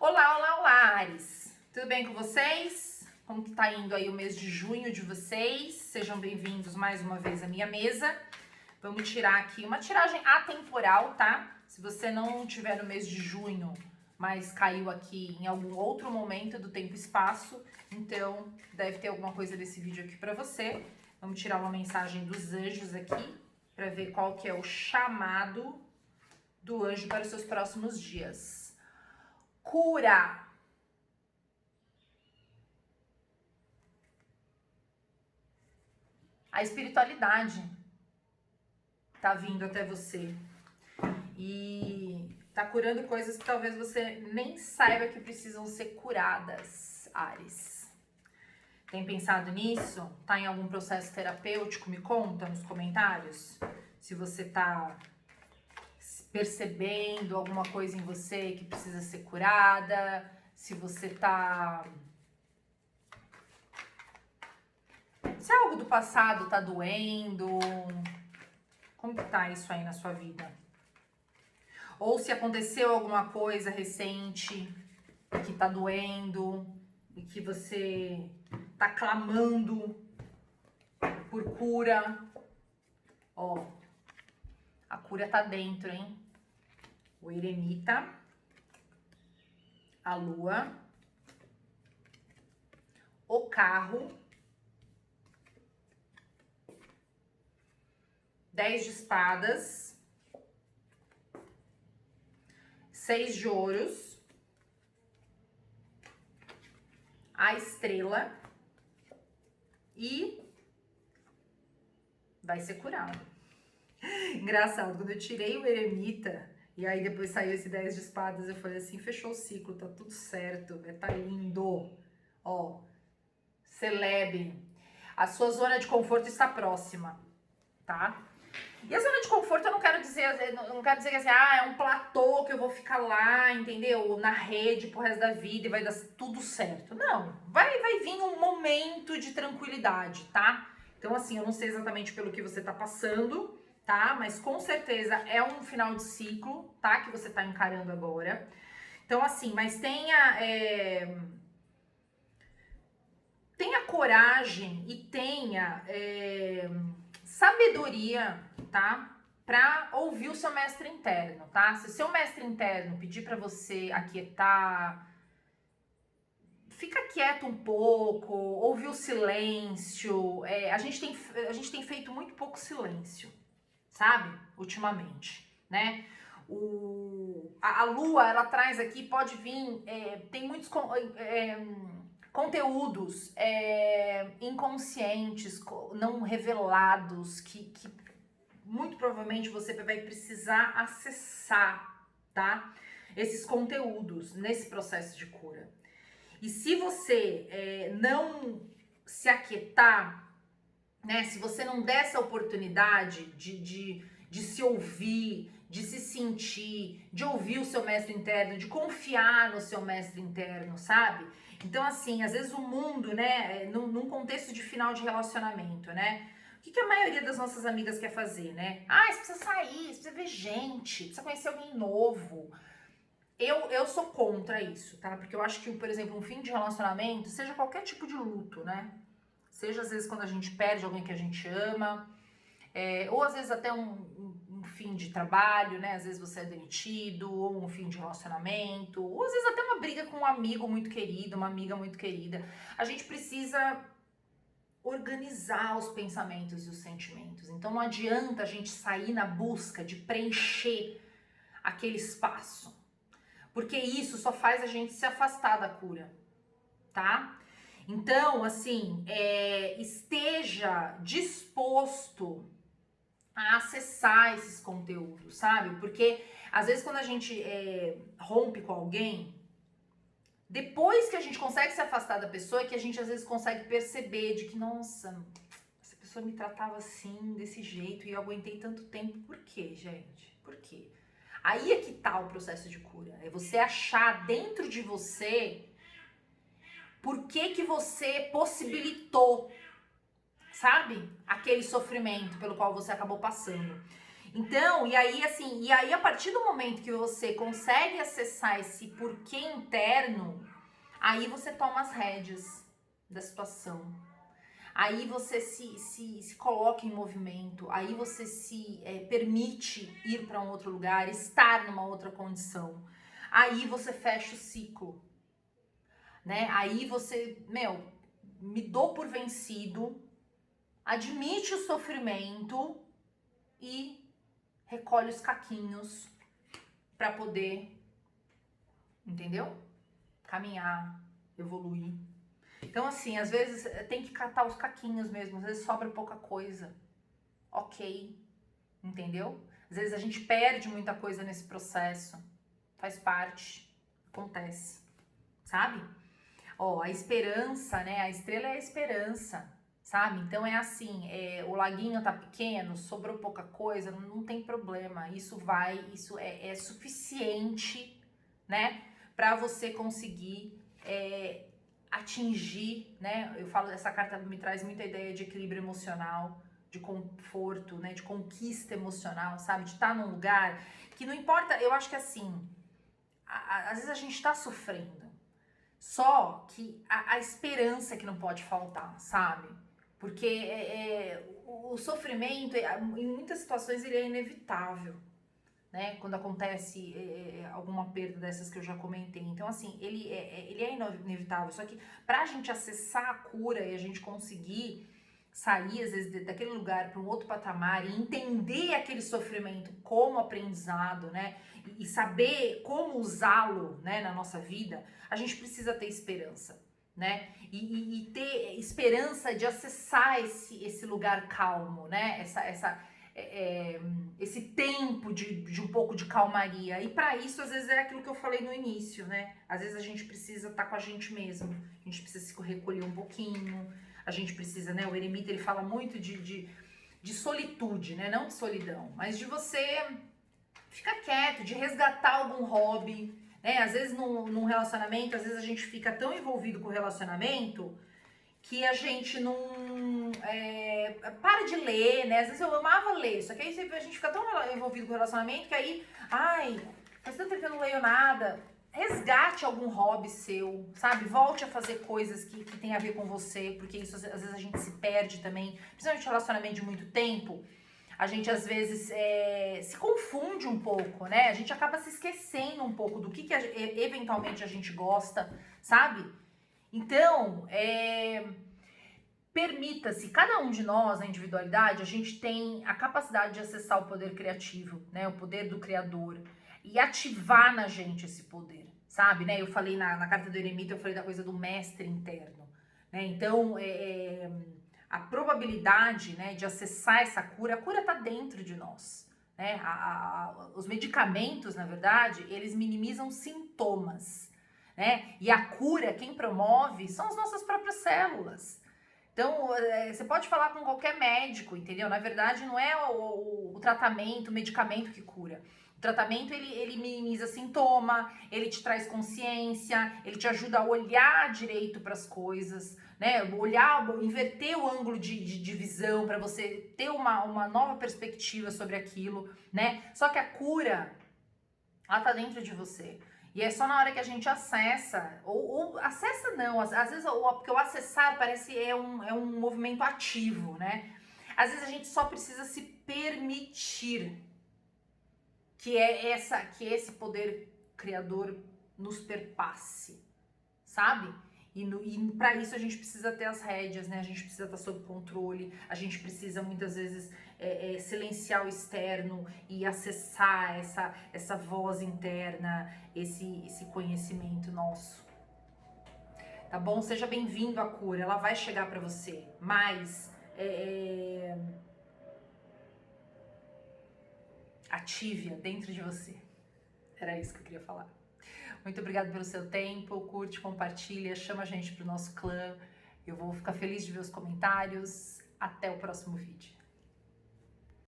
Olá, olá, olá, Ares! Tudo bem com vocês? Como que tá indo aí o mês de junho de vocês? Sejam bem-vindos mais uma vez à minha mesa. Vamos tirar aqui uma tiragem atemporal, tá? Se você não tiver no mês de junho, mas caiu aqui em algum outro momento do tempo e espaço, então deve ter alguma coisa desse vídeo aqui pra você. Vamos tirar uma mensagem dos anjos aqui, pra ver qual que é o chamado do anjo para os seus próximos dias. Cura. A espiritualidade tá vindo até você e tá curando coisas que talvez você nem saiba que precisam ser curadas, Ares. Tem pensado nisso? Tá em algum processo terapêutico? Me conta nos comentários se você tá percebendo alguma coisa em você que precisa ser curada, se você tá... Se algo do passado tá doendo, como que tá isso aí na sua vida? Ou se aconteceu alguma coisa recente que tá doendo e que você tá clamando por cura. Ó, a cura tá dentro, hein? O eremita, a lua, o carro, 10 de espadas, 6 de ouros, a estrela e vai ser curado. Engraçado, quando eu tirei o eremita e aí depois saiu esse 10 de espadas, eu falei assim, fechou o ciclo, tá tudo certo, tá lindo. Ó, celebre. A sua zona de conforto está próxima, tá? E a zona de conforto eu não quero dizer que assim, é um platô que eu vou ficar lá, entendeu? Na rede pro resto da vida e vai dar tudo certo. Não, vai vir um momento de tranquilidade, tá? Então assim, eu não sei exatamente pelo que você tá passando, tá? Mas com certeza é um final de ciclo, tá? Que você tá encarando agora. Então assim, mas tenha coragem e tenha sabedoria, tá? Pra ouvir o seu mestre interno, tá? Se o seu mestre interno pedir pra você aquietar, fica quieto um pouco, ouvir o silêncio. A gente tem feito muito pouco silêncio, sabe? Ultimamente, né? A lua, ela traz aqui, pode vir, tem muitos conteúdos inconscientes, não revelados, que muito provavelmente você vai precisar acessar, tá? Esses conteúdos nesse processo de cura. E se você não se aquietar, né? Se você não der essa oportunidade de se ouvir, de se sentir, de ouvir o seu mestre interno, de confiar no seu mestre interno, sabe? Então, assim, às vezes o mundo, né, num contexto de final de relacionamento, né? O que a maioria das nossas amigas quer fazer, né? Você precisa sair, você precisa ver gente, precisa conhecer alguém novo. Eu sou contra isso, tá? Porque eu acho que, por exemplo, um fim de relacionamento, seja qualquer tipo de luto, né? Seja às vezes quando a gente perde alguém que a gente ama, ou às vezes até um fim de trabalho, né? Às vezes você é demitido, ou um fim de relacionamento, ou às vezes até uma briga com um amigo muito querido, uma amiga muito querida. A gente precisa organizar os pensamentos e os sentimentos. Então não adianta a gente sair na busca de preencher aquele espaço, porque isso só faz a gente se afastar da cura, tá? Então, assim, esteja disposto a acessar esses conteúdos, sabe? Porque às vezes quando a gente rompe com alguém, depois que a gente consegue se afastar da pessoa, é que a gente às vezes consegue perceber de que, nossa, essa pessoa me tratava assim, desse jeito, e eu aguentei tanto tempo. Por quê, gente? Por quê? Aí é que tá o processo de cura. É você achar dentro de você por que você possibilitou, sabe? Aquele sofrimento pelo qual você acabou passando. Então, e aí a partir do momento que você consegue acessar esse porquê interno, aí você toma as rédeas da situação. Aí você se coloca em movimento, aí você se permite ir para um outro lugar, estar numa outra condição. Aí você fecha o ciclo, né? Aí você, me dou por vencido, admite o sofrimento e recolhe os caquinhos para poder, entendeu? Caminhar, evoluir. Então, assim, às vezes tem que catar os caquinhos mesmo, às vezes sobra pouca coisa. Ok, entendeu? Às vezes a gente perde muita coisa nesse processo. Faz parte, acontece, sabe? Ó, a esperança, né? A estrela é a esperança, sabe? Então é assim, o laguinho tá pequeno, sobrou pouca coisa, não tem problema. Isso é suficiente, né? Pra você conseguir atingir, né? Eu falo, essa carta me traz muita ideia de equilíbrio emocional, de conforto, né? De conquista emocional, sabe? De estar num lugar que não importa, eu acho que assim, às vezes a gente tá sofrendo, só que a esperança que não pode faltar, sabe? Porque o sofrimento, em muitas situações, ele é inevitável, né? Quando acontece alguma perda dessas que eu já comentei. Então, assim, ele é inevitável. Só que pra gente acessar a cura e a gente conseguir sair, às vezes, daquele lugar para um outro patamar e entender aquele sofrimento como aprendizado, né? E saber como usá-lo, né, na nossa vida, a gente precisa ter esperança, né? E ter esperança de acessar esse lugar calmo, né? Esse tempo de um pouco de calmaria. E para isso, às vezes, é aquilo que eu falei no início, né? Às vezes a gente precisa estar com a gente mesmo, a gente precisa se recolher um pouquinho, a gente precisa, né? O eremita, ele fala muito de solitude, né? Não de solidão, mas de você ficar quieto, de resgatar algum hobby, né? Às vezes num relacionamento, às vezes a gente fica tão envolvido com o relacionamento que a gente não para de ler, né? Às vezes eu amava ler, só que aí a gente fica tão envolvido com o relacionamento que aí, faz tanto tempo que eu não leio nada. Resgate algum hobby seu, sabe? Volte a fazer coisas que tem a ver com você, porque isso às vezes a gente se perde também, principalmente relacionamento de muito tempo. A gente às vezes se confunde um pouco, né? A gente acaba se esquecendo um pouco do que eventualmente a gente gosta, sabe? Então, permita-se, cada um de nós, na individualidade, a gente tem a capacidade de acessar o poder criativo, né? O poder do Criador. E ativar na gente esse poder, sabe? Né? Eu falei na carta do eremita, eu falei da coisa do mestre interno, né? Então, a probabilidade, né, de acessar essa cura, a cura está dentro de nós, né? Os medicamentos, na verdade, eles minimizam sintomas, né? E a cura, quem promove, são as nossas próprias células. Então, você pode falar com qualquer médico, entendeu? Na verdade, não é o tratamento, o medicamento que cura. O tratamento, ele minimiza sintoma, ele te traz consciência, ele te ajuda a olhar direito para as coisas, né? Inverter o ângulo de visão para você ter uma nova perspectiva sobre aquilo, né? Só que a cura, ela tá dentro de você. E é só na hora que a gente acessa, ou acessa não, às vezes porque o acessar parece é um movimento ativo, né? Às vezes a gente só precisa se permitir que esse poder criador nos perpasse, sabe? E para isso a gente precisa ter as rédeas, né? A gente precisa estar sob controle, a gente precisa muitas vezes silenciar o externo e acessar essa voz interna, esse conhecimento nosso. Tá bom? Seja bem-vindo à cura, ela vai chegar para você, mas ative-a dentro de você. Era isso que eu queria falar. Muito obrigada pelo seu tempo, curte, compartilha, chama a gente pro nosso clã. Eu vou ficar feliz de ver os comentários. Até o próximo vídeo.